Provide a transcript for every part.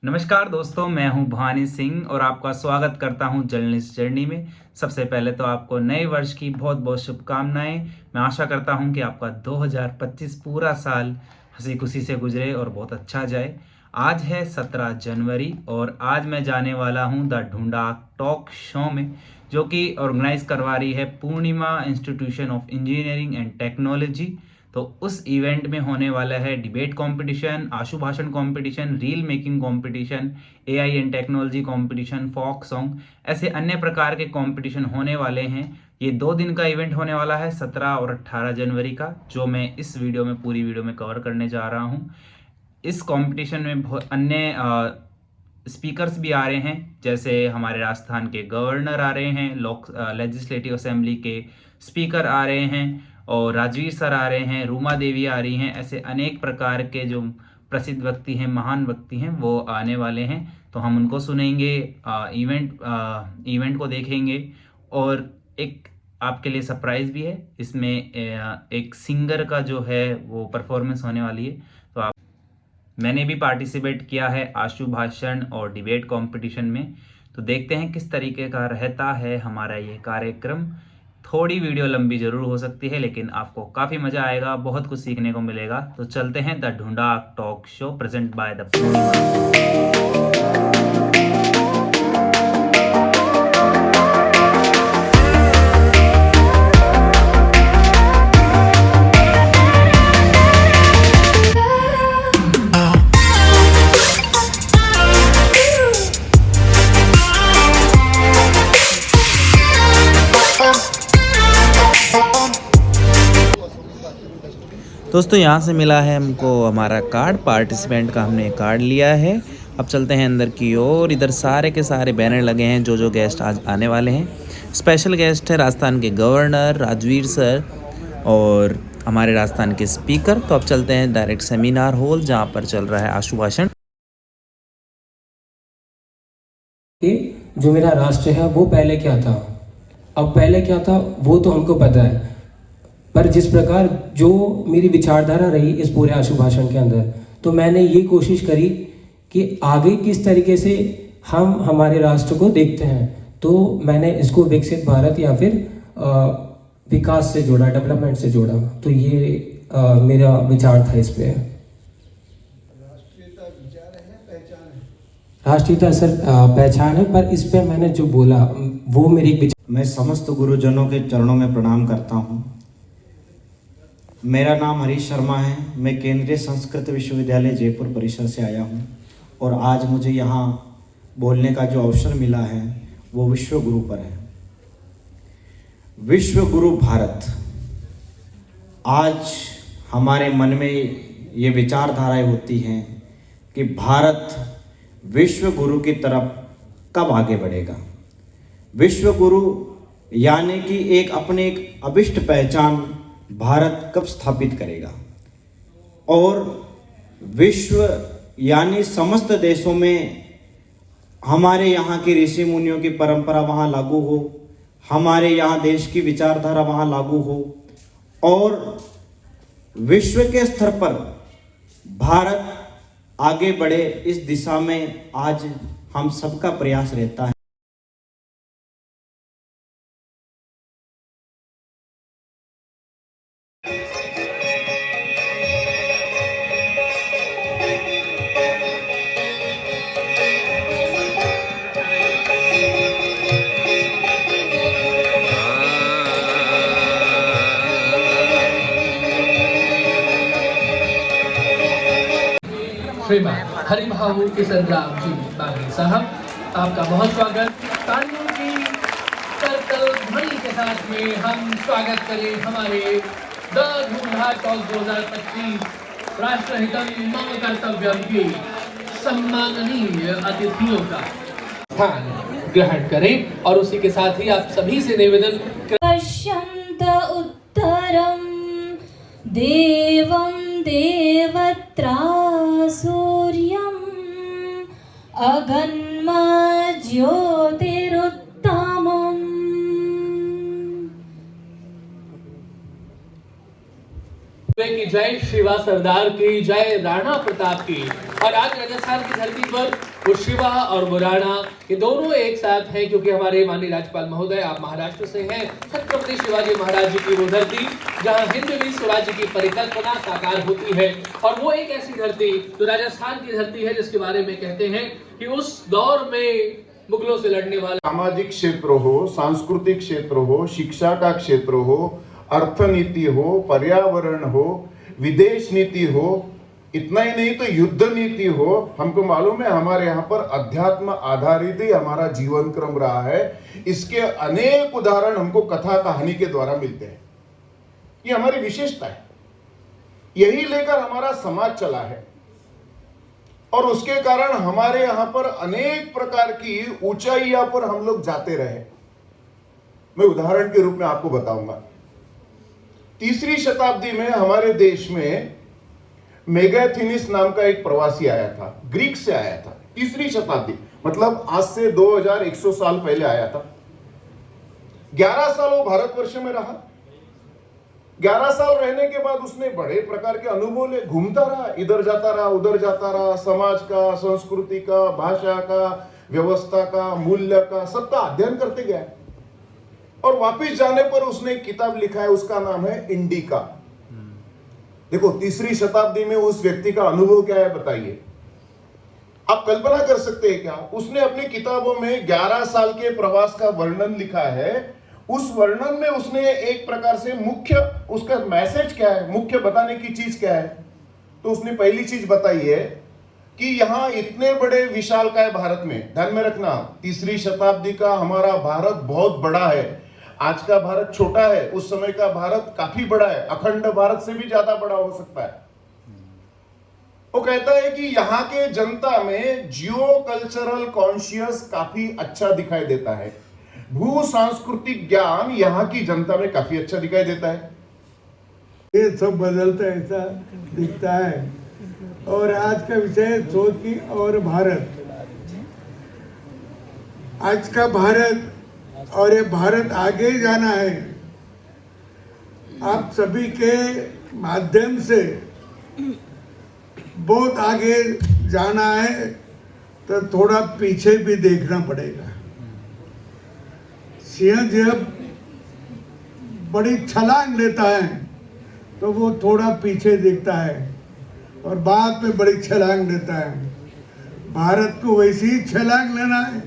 नमस्कार दोस्तों, मैं हूं भानी सिंह और आपका स्वागत करता हूं जर्नलिस्ट जर्नी में। सबसे पहले तो आपको नए वर्ष की बहुत बहुत शुभकामनाएं। मैं आशा करता हूं कि आपका 2025 पूरा साल हंसी खुशी से गुजरे और बहुत अच्छा जाए। आज है 17 जनवरी और आज मैं जाने वाला हूं द ढूंढा टॉक शो में, जो कि ऑर्गेनाइज करवा रही है Poornima institution of engineering and technology. तो उस इवेंट में होने वाला है डिबेट कंपटीशन, आशु भाषण competition, reel making competition, AI and technology competition, folk song, ऐसे अन्य प्रकार के कंपटीशन होने वाले हैं। ये 2 दिन का इवेंट होने वाला है, 17 और 18 जनवरी का, जो मैं इस वीडियो में पूरी वीडियो में कवर करने जा रहा हूँ। इस कंपटीशन में बहुत अन्य स्पीकर्स भी आ रहे हैं, जैसे हमारे राजस्थान के गवर्नर आ रहे हैं, लेजिस्लेटिव असेंबली के स्पीकर आ रहे हैं और राजवीर सर आ रहे हैं, रूमा देवी आ रही हैं। ऐसे अनेक प्रकार के जो प्रसिद्ध व्यक्ति हैं, महान व्यक्ति हैं, वो आने वाले हैं। तो हम उनको सुनेंगे, इवेंट को देखेंगे और एक आपके लिए सरप्राइज भी है। इसमें एक सिंगर का जो है वो परफॉर्मेंस होने वाली है। तो मैंने भी पार्टिसिपेट किया है आशु भाषण और डिबेट कंपटीशन में। तो देखते हैं किस तरीके का रहता है हमारा ये कार्यक्रम। थोड़ी वीडियो लंबी जरूर हो सकती है, लेकिन आपको काफ़ी मज़ा आएगा, बहुत कुछ सीखने को मिलेगा। तो चलते हैं द ढूंढा talk show present by the दोस्तों, यहाँ से मिला है हमको हमारा कार्ड, पार्टिसिपेंट का हमने कार्ड लिया है। अब चलते हैं अंदर की ओर। इधर सारे के सारे बैनर लगे हैं जो गेस्ट आज आने वाले हैं। स्पेशल गेस्ट है राजस्थान के गवर्नर राजवीर सर और हमारे राजस्थान के स्पीकर। तो अब चलते हैं डायरेक्ट सेमिनार हॉल, जहाँ पर चल रहा है आशु भाषण। जो मेरा राष्ट्र है वो पहले क्या था, अब पहले क्या था वो तो हमको पता है, पर जिस प्रकार जो मेरी विचारधारा रही इस पूरे आशु भाषण के अंदर, तो मैंने ये कोशिश करी कि आगे किस तरीके से हम हमारे राष्ट्र को देखते हैं। तो मैंने इसको विकसित भारत या फिर विकास से जोड़ा, डेवलपमेंट से जोड़ा। तो ये मेरा विचार था इस पे। राष्ट्रीयता सर पहचान है, पर इस पे मैंने जो बोला वो मेरी विचार। मैं समस्त गुरुजनों के चरणों में प्रणाम करता हूँ। मेरा नाम हरीश शर्मा है। मैं केंद्रीय संस्कृत विश्वविद्यालय जयपुर परिसर से आया हूँ और आज मुझे यहाँ बोलने का जो अवसर मिला है वो विश्व गुरु पर है। विश्व गुरु भारत। आज हमारे मन में ये विचारधाराएं होती हैं कि भारत विश्व गुरु की तरफ कब आगे बढ़ेगा। विश्व गुरु यानी कि अपने एक अभिष्ट पहचान भारत कब स्थापित करेगा और विश्व यानी समस्त देशों में हमारे यहाँ की ऋषि मुनियों की परंपरा वहाँ लागू हो, हमारे यहाँ देश की विचारधारा वहाँ लागू हो और विश्व के स्तर पर भारत आगे बढ़े, इस दिशा में आज हम सबका प्रयास रहता है। श्रीमान हरिभाऊ किशन राम जी बागी साहब, आपका बहुत स्वागत। तालियों की करतल ध्वनि के साथ में हम स्वागत करें हमारे द ढूंढा टॉक 2025 राष्ट्रहितम मम कर्तव्यम की सम्माननीय अतिथियों का स्थान ग्रहण करें और उसी के साथ ही आप सभी से निवेदन पश्यन्त उत्तरं देवं देवत्रा सूर्यम् अगन्म ज्योतिरुत्तमम्। की जय, शिवा सरदार की जय, राणा प्रताप की और आज राजस्थान की धरती पर वो शिवा और मुराना ये दोनों एक साथ हैं, क्योंकि हमारे माननीय राज्यपाल महोदय आप महाराष्ट्र से हैं। छत्रपति शिवाजी महाराज जी की वो धरती जहाँ हिंदवी स्वराज्य की परिकल्पना साकार होती है, और वो एक ऐसी धरती जो राजस्थान की धरती है जिसके बारे में कहते हैं कि उस दौर में मुगलों से लड़ने वाला सामाजिक क्षेत्र हो, सांस्कृतिक क्षेत्र हो, शिक्षा का क्षेत्र हो, अर्थनीति हो, पर्यावरण हो, विदेश नीति हो, इतना ही नहीं तो युद्ध नीति हो। हमको मालूम है हमारे यहाँ पर अध्यात्म आधारित ही हमारा जीवन क्रम रहा है। इसके अनेक उदाहरण हमको कथा कहानी के द्वारा मिलते हैं। ये हमारी विशेषता है, यही लेकर हमारा समाज चला है, और उसके कारण हमारे यहां पर अनेक प्रकार की ऊंचाइयां पर हम लोग जाते रहे। मैं उदाहरण के रूप में आपको बताऊंगा। 3री शताब्दी में हमारे देश में मेगाथिनिस नाम का एक प्रवासी आया था, ग्रीक से आया था। 3री शताब्दी मतलब आज से 2100 साल पहले आया था। 11 साल वो भारतवर्ष में रहा। 11 साल रहने के बाद उसने बड़े प्रकार के अनुभव ले, घूमता रहा, इधर जाता रहा, उधर जाता रहा, समाज का, संस्कृति का, भाषा का, व्यवस्था का, मूल्य का, सबका अध्ययन करते गया। और वापस जाने पर उसने एक किताब लिखा है, उसका नाम है इंडिका। देखो 3री शताब्दी में उस व्यक्ति का अनुभव क्या है बताइए। आप कल्पना कर सकते हैं क्या? उसने अपनी किताबों में 11 साल के प्रवास का वर्णन लिखा है। उस वर्णन में उसने एक प्रकार से मुख्य उसका मैसेज क्या है, मुख्य बताने की चीज क्या है, तो उसने पहली चीज बताई है कि यहां इतने बड़े विशालकाय भारत में, ध्यान में रखना 3री शताब्दी का हमारा भारत बहुत बड़ा है। आज का भारत छोटा है, उस समय का भारत काफी बड़ा है, अखंड भारत से भी ज्यादा बड़ा हो सकता है। वो कहता है कि यहाँ के जनता में जियो कल्चरल कॉन्शियस काफी अच्छा दिखाई देता है, भू सांस्कृतिक ज्ञान यहाँ की जनता में काफी अच्छा दिखाई देता है। ये सब बदलता ऐसा दिखता है। और आज का विषय सोची और भारत। आज का भारत और ये भारत आगे जाना है। आप सभी के माध्यम से बहुत आगे जाना है, तो थोड़ा पीछे भी देखना पड़ेगा। सिंह जब बड़ी छलांग लेता है तो वो थोड़ा पीछे देखता है और बाद में बड़ी छलांग लेता है। भारत को वैसी ही छलांग लेना है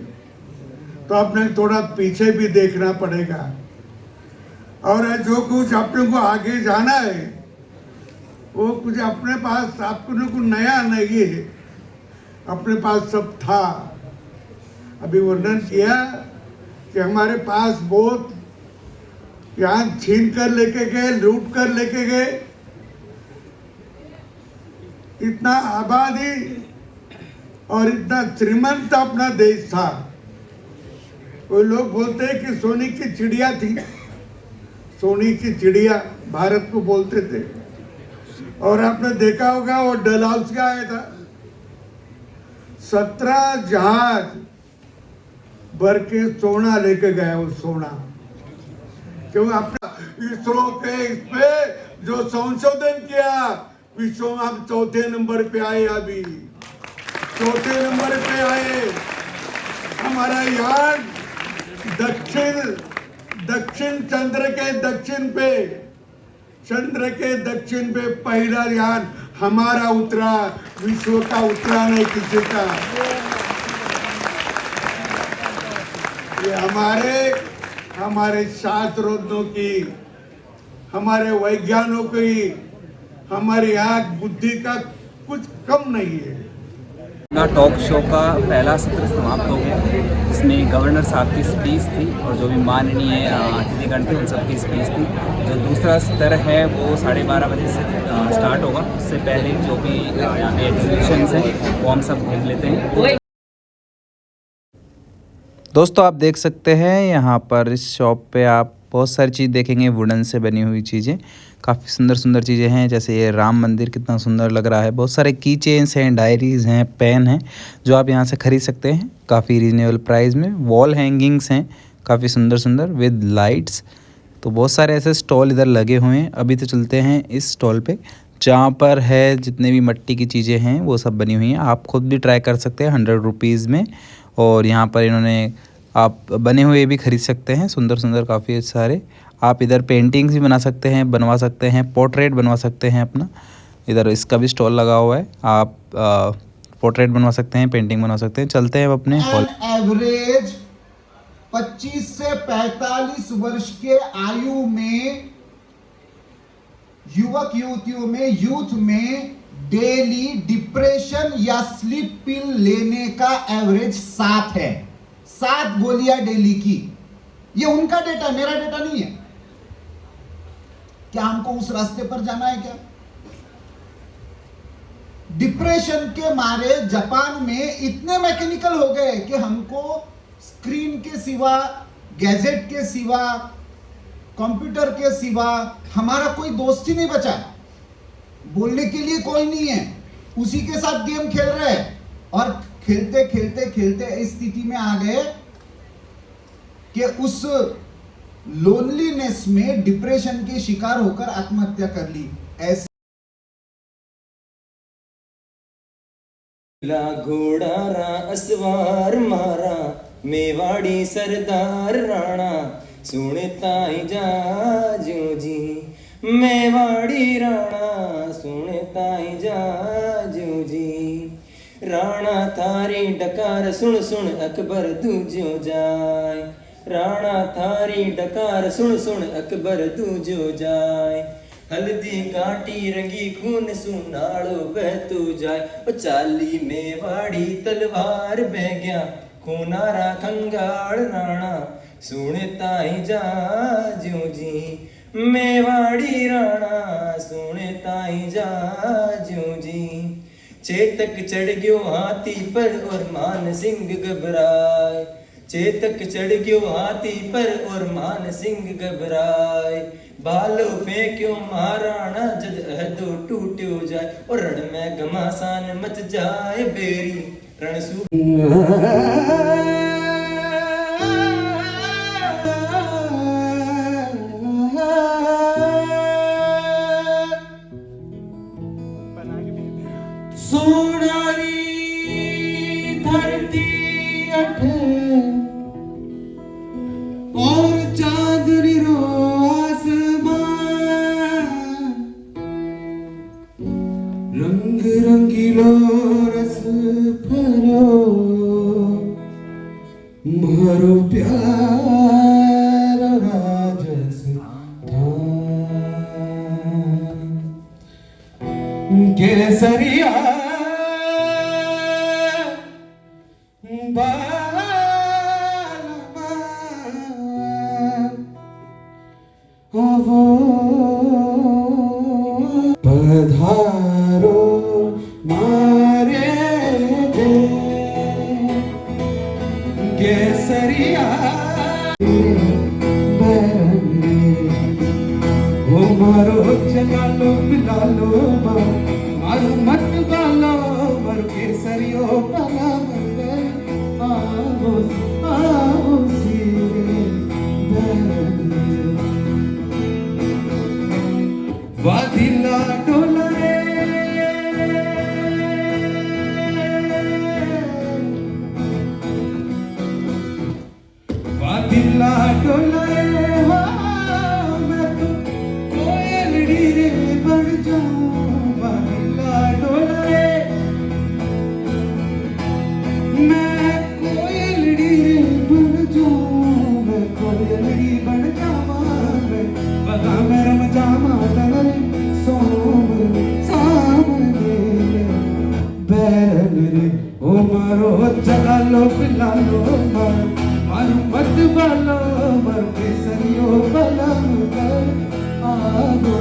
तो अपने थोड़ा पीछे भी देखना पड़ेगा। और जो कुछ अपने को आगे जाना है वो कुछ अपने पास अपने को नया नहीं है, अपने पास सब था। अभी वर्णन किया कि हमारे पास बहुत यहाँ छीन कर लेके गए, लूट कर लेके गए। इतना आबादी और इतना श्रीमंत अपना देश था। वो लोग बोलते हैं कि सोने की चिड़िया थी, सोने की चिड़िया भारत को बोलते थे। और आपने देखा होगा वो डलहौसी आया था, 17 जहाज भर के सोना लेके गया। वो सोना क्यों अपना इसरो के इस पे जो संशोधन किया, विश्व में हम 4थे नंबर पे आए। अभी 4थे नंबर पे आए। हमारा यान दक्षिण चंद्र के दक्षिण पे पहला यान हमारा उतरा, विश्व का उतरा नहीं किसी का। ये हमारे शास्त्रज्ञों की, हमारे वैज्ञानिकों की, हमारे यहाँ बुद्धि का कुछ कम नहीं है। टॉक शो का पहला सत्र समाप्त हो गया, जिसमें गवर्नर साहब की स्पीच थी और जो भी माननीय अतिथिगण थे उन सबकी स्पीच थी। जो दूसरा स्तर है वो 12:30 बजे से स्टार्ट होगा। उससे पहले जो भी यहाँ पे एग्जीबिशंस हैं वो हम सब घूम लेते हैं। दोस्तों आप देख सकते हैं यहाँ पर इस शॉप पे आप बहुत सारी चीज़ देखेंगे, वुडन से बनी हुई चीज़ें, काफ़ी सुंदर सुंदर चीज़ें हैं। जैसे ये राम मंदिर कितना सुंदर लग रहा है। बहुत सारे की चेन्स हैं, डायरीज़ हैं, पेन हैं जो आप यहाँ से ख़रीद सकते हैं काफ़ी रीजनेबल प्राइस में। वॉल हैंगिंग्स हैं काफ़ी सुंदर सुंदर विद लाइट्स। तो बहुत सारे ऐसे स्टॉल इधर लगे हुए हैं। अभी तो चलते हैं इस स्टॉल पे जहाँ पर है जितने भी मिट्टी की चीज़ें हैं वो सब बनी हुई हैं। आप खुद भी ट्राई कर सकते हैं 100 रुपीज़ में। और यहाँ पर इन्होंने आप बने हुए भी ख़रीद सकते हैं, सुंदर सुंदर काफ़ी सारे। आप इधर पेंटिंग्स भी बना सकते हैं, बनवा सकते हैं, पोर्ट्रेट बनवा सकते हैं अपना। इधर इसका भी स्टॉल लगा हुआ है, आप पोर्ट्रेट बनवा सकते हैं, पेंटिंग बनवा सकते हैं। चलते हैं अपने हॉल। एवरेज 25 से 45 वर्ष के आयु में युवक युवतियों में यूथ में डेली डिप्रेशन या स्लीप पिल लेने का एवरेज 7 है। 7 गोलियां डेली की। ये उनका डेटा, मेरा डेटा नहीं है। क्या हमको उस रास्ते पर जाना है क्या? डिप्रेशन के मारे जापान में इतने मैकेनिकल हो गए कि हमको स्क्रीन के सिवा, गैजेट के सिवा, कंप्यूटर के सिवा हमारा कोई दोस्त ही नहीं बचा। बोलने के लिए कोई नहीं है, उसी के साथ गेम खेल रहे हैं। और खेलते खेलते खेलते इस स्थिति में आ गए कि उस लोनलीनेस में डिप्रेशन के शिकार होकर आत्महत्या कर ली। ऐसे घोड़ा रा असवार मारा मेवाड़ी सरदार राणा सुनता ही जा ज्यों जी, मेवाड़ी राणा सुनता ही जा ज्यों जी। राणा थारी डकार सुन सुन अकबर दूजो जाए, राणा थारी डकार सुन सुन अकबर दूजो जाए। हल्दी काटी रंगी खून सुनाड़ो बहतू जाए, चाली मेवाड़ी तलवार बह गया खूनारा खंगाल राणा सुनता ही जा ज्यों जी, मेवाड़ी राणा सुनता ही जा ज्यों जी। चेतक चढ़ गयो हाथी पर और मान सिंह घबराए, चेतक चढ़ गयो हाथी पर और मान सिंह घबराए। बालो फेंक्यो महाराणा जद अहदो टूट्यो जाए, और रण में घमासान मच जाए बेरी रणसू। सोनारी धरती अठे और चांदनी रो आसमान, रंग रंगीलो रस भरो मारो प्यार राजस्थान। केसरिया पधारो मारे केसरिया मारो जगा लो पिला लो मारो मत बालो मारो केसरियो पला आओ आओ सीरे वादिला डोला रे वादिला डोला रे। मैं तो कोयलड़ी रे बन जाऊं, वादिला डोला रे। मैं कोयलड़ी रे बन जाऊं, मैं कोयलड़ी बन जाऊं, मैं बगा में रम जावा रे सोम सामने बैरन रे। ओ मारो जगा लो पिला लो मारो मत बालो मारो केसरियो बलम कर आगो।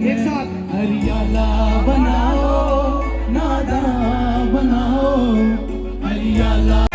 एक साथ हरियाला बनाओ नादा बनाओ हरियाला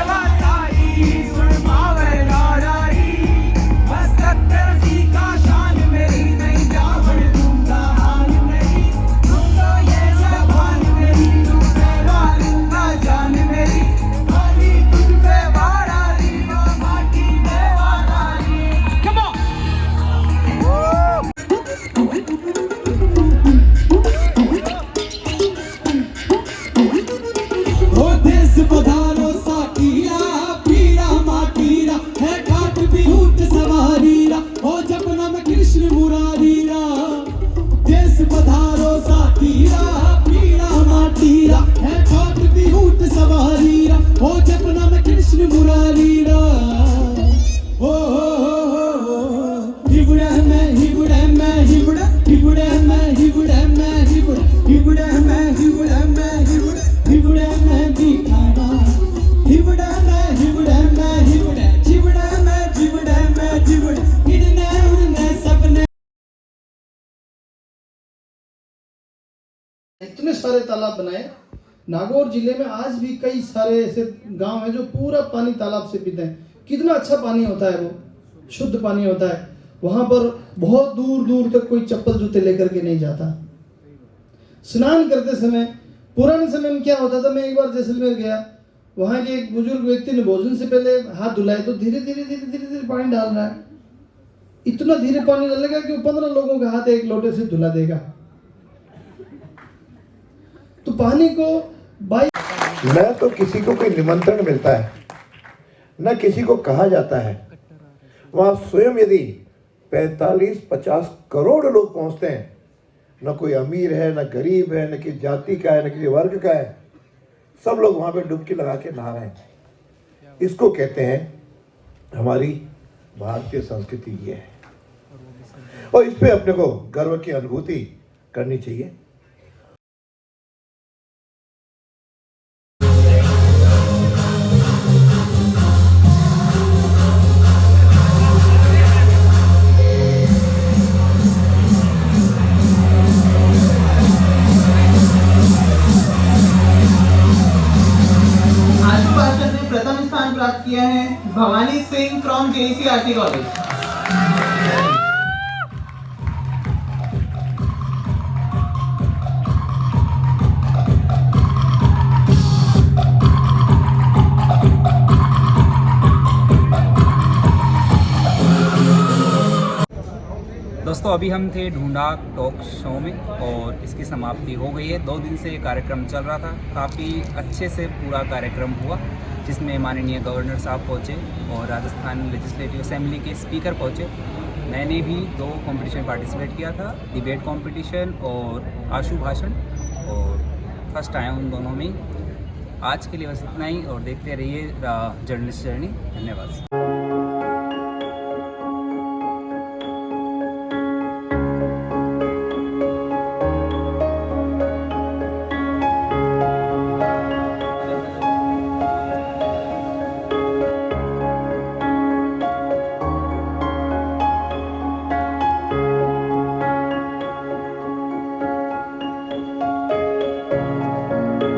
पधारो साकीरा पीरा माटीरा है घाट भी ऊंट सवारीरा हो जपना में कृष्ण मुरारीरा देश पधारो साकीरा पीरा माटीरा है घाट भी ऊंट सवारीरा हो जपना में कृष्ण मुरारीरा हो हिबड़े में हिबड़े में हिबड़े हिबड़े में हिबड़े में हिबड़े हिबड़े में हिबड़े में हिबड़े हिबड़े में दिखाना हिबड़े में हिबड़े में हिबड़े जिबड़े में जिबड़े में जिबड़े हिड़ने उड़ने सपने। इतने सारे तालाब बनाए। नागौर जिले में आज भी कई सारे ऐसे गांव हैं जो पूरा पानी तालाब से पीते हैं। कितना अच्छा पानी होता है, वो शुद्ध पानी होता है। वहां पर बहुत दूर दूर तक कोई चप्पल जूते लेकर के नहीं जाता। स्नान करते समय पुराने समय में क्या होता था, मैं एक बार जैसलमेर गया, वहां के एक बुजुर्ग व्यक्ति ने भोजन से पहले हाथ धुलाए तो धीरे धीरे धीरे धीरे धीरे पानी डाल रहा है। इतना धीरे पानी डालेगा कि वो 15 लोगों का हाथ एक लोटे से धुला देगा। तो पानी को न तो किसी को कोई निमंत्रण मिलता है, न किसी को कहा जाता है। वहां स्वयं यदि 45-50 करोड़ लोग पहुंचते हैं, न कोई अमीर है, न गरीब है, न किसी जाति का है, न किसी वर्ग का है, सब लोग वहां पे डुबकी लगा के नहा रहे हैं। इसको कहते हैं हमारी भारतीय संस्कृति ये है, और इस पे अपने को गर्व की अनुभूति करनी चाहिए। प्रथम स्थान प्राप्त किया है Bhavani Singh from JCRT college. दोस्तों अभी हम थे ढूंढा टॉक शो में और इसकी समाप्ति हो गई है। 2 दिन से ये कार्यक्रम चल रहा था, काफ़ी अच्छे से पूरा कार्यक्रम हुआ, जिसमें माननीय गवर्नर साहब पहुँचे और राजस्थान लेजिस्लेटिव असेंबली के स्पीकर पहुँचे। मैंने भी 2 कंपटीशन में पार्टिसिपेट किया था, डिबेट कंपटीशन और आशु भाषण, और फर्स्ट आया उन दोनों में। आज के लिए बस इतना ही और देखते रहिए जर्नलिस्ट जर्नी। धन्यवाद।